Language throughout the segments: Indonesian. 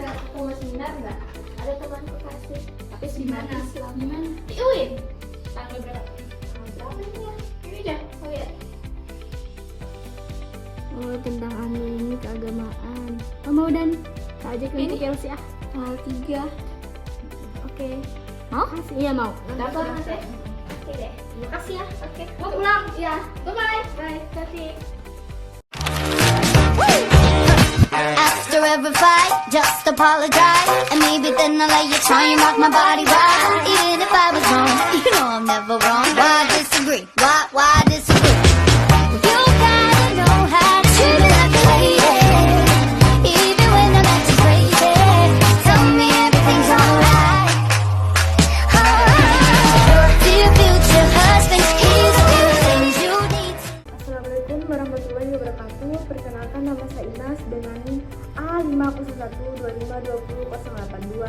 aku mau seminar nggak? Ada temanku kasih, tapi seminar Islam. Di mana? Di UIN. Tanggal berapa? Tanggal berapa ini ya? Ini dah, kau lihat. Oh, tentang ini keagamaan. Oh, mau dan tak ajak nanti Ini? Chelsea ah. Tanggal 3. Oke. Mau? Iya mau. Dapat nanti. Oke deh. Terima kasih ya. Oke. Mau pulang? Ya. Bye. Bye. Hati. After every fight, just apologize. And maybe then I'll let you try and rock my body right. Even if I was wrong, you know I'm never wrong. Why disagree? Why disagree? You gotta know how to treat me like a lady. Even when I'm acting crazy, tell me everything's alright. Alright. Dear future husband, here's a few things you need to. Assalamualaikum warahmatullahi wabarakatuh. Perkenalkan nama saya Inas dengan NIM A50125208082.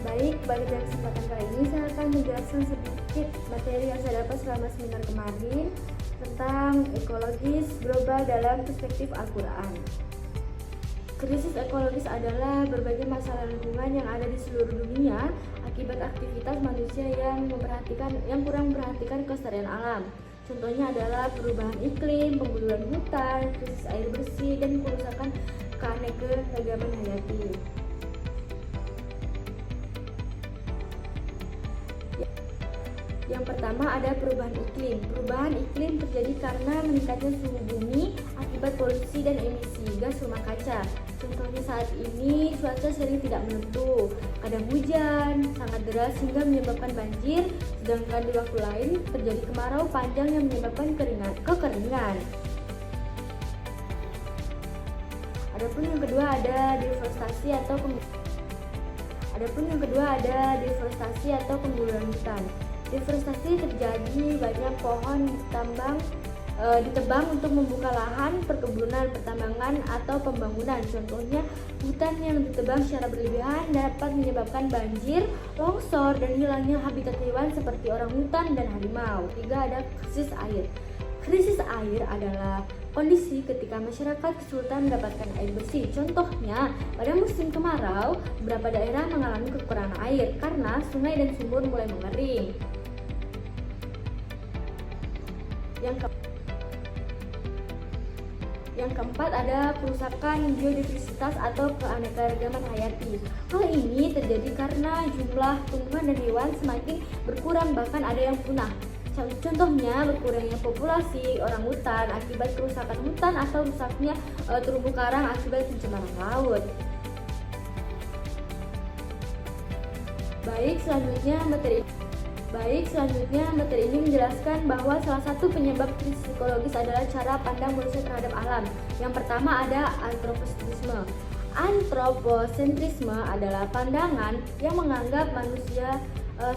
Baik, pada kesempatan kali ini saya akan menjelaskan sedikit materi yang saya dapat selama seminar kemarin tentang ekologis global dalam perspektif Al-Quran. Krisis ekologis adalah berbagai masalah lingkungan yang ada di seluruh dunia akibat aktivitas manusia yang kurang memperhatikan kelestarian alam. Contohnya adalah perubahan iklim, penggundulan hutan, krisis air bersih, dan kerusakan keanekaragaman hayati. Yang pertama ada perubahan iklim. Perubahan iklim terjadi karena meningkatnya suhu bumi akibat polusi dan emisi gas rumah kaca. Contohnya saat ini cuaca sering tidak menentu, kadang hujan sangat deras hingga menyebabkan banjir, sedangkan di waktu lain terjadi kemarau panjang yang menyebabkan kekeringan. Adapun yang kedua ada deforestasi atau penggundulan hutan. Deforestasi terjadi banyak pohon ditebang untuk membuka lahan perkebunan, pertambangan, atau pembangunan. Contohnya, hutan yang ditebang secara berlebihan dapat menyebabkan banjir, longsor, dan hilangnya habitat hewan seperti orangutan dan harimau. 3. Ada krisis air. Krisis air adalah kondisi ketika masyarakat kesulitan mendapatkan air bersih. Contohnya, pada musim kemarau, beberapa daerah mengalami kekurangan air karena sungai dan sumur mulai mengering. Yang keempat ada kerusakan biodiversitas atau keanekaragaman hayati. Hal ini terjadi karena jumlah tumbuhan dan hewan semakin berkurang, bahkan ada yang punah. Contohnya berkurangnya populasi orangutan akibat kerusakan hutan atau rusaknya terumbu karang akibat pencemaran laut. Baik, selanjutnya materi ini menjelaskan bahwa salah satu penyebab krisis ekologis adalah cara pandang manusia terhadap alam. Yang pertama ada antroposentrisme. Antroposentrisme adalah pandangan yang menganggap manusia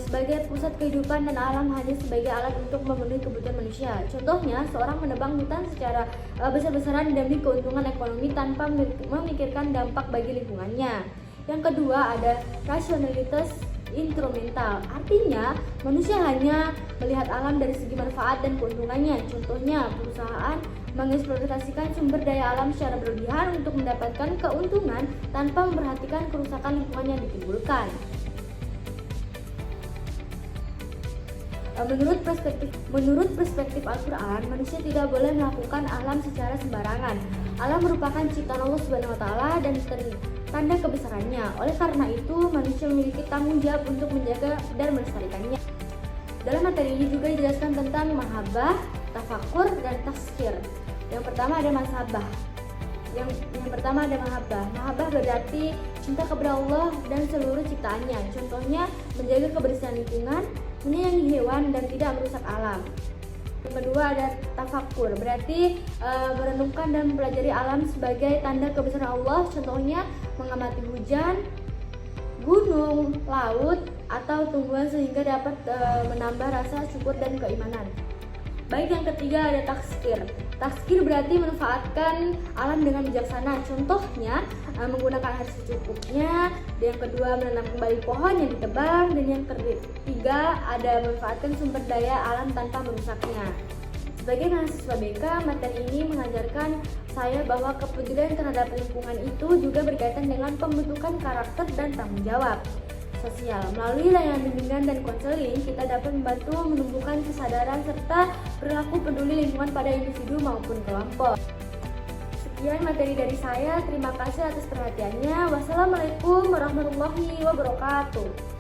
sebagai pusat kehidupan dan alam hanya sebagai alat untuk memenuhi kebutuhan manusia. Contohnya, seorang menebang hutan secara besar-besaran demi keuntungan ekonomi tanpa memikirkan dampak bagi lingkungannya. Yang kedua ada rasionalitas instrumental, artinya manusia hanya melihat alam dari segi manfaat dan keuntungannya. Contohnya, perusahaan mengeksploitasikan sumber daya alam secara berlebihan untuk mendapatkan keuntungan tanpa memperhatikan kerusakan lingkungan yang ditimbulkan. Menurut perspektif Al-Quran, manusia tidak boleh melakukan alam secara sembarangan. Alam merupakan ciptaan Allah Subhanahu wa Ta'ala dan tanda kebesarannya. Oleh karena itu, manusia memiliki tanggung jawab untuk menjaga dan melestarikannya. Dalam materi ini juga dijelaskan tentang mahabbah, tafakur, dan tazkir. Yang pertama ada mahabbah. Mahabbah berarti cinta kepada Allah dan seluruh ciptaannya. Contohnya, menjaga kebersihan lingkungan, menyayangi hewan, dan tidak merusak alam. Yang kedua ada tafakur, berarti merenungkan dan mempelajari alam sebagai tanda kebesaran Allah. Contohnya, mengamati hujan, gunung, laut, atau tumbuhan sehingga dapat menambah rasa syukur dan keimanan. Baik, yang ketiga ada tazkir. Tazkir berarti memanfaatkan alam dengan bijaksana. Contohnya, menggunakan air secukupnya. Yang kedua, menanam kembali pohon yang ditebang. Dan yang ketiga, ada memanfaatkan sumber daya alam tanpa merusaknya. Sebagai mahasiswa BK, materi ini mengajarkan saya bahwa kepedulian terhadap lingkungan itu juga berkaitan dengan pembentukan karakter dan tanggung jawab sosial. Melalui layanan bimbingan dan konseling, kita dapat membantu menumbuhkan kesadaran serta perilaku peduli lingkungan pada individu maupun kelompok. Sekian materi dari saya, terima kasih atas perhatiannya. Wassalamualaikum warahmatullahi wabarakatuh.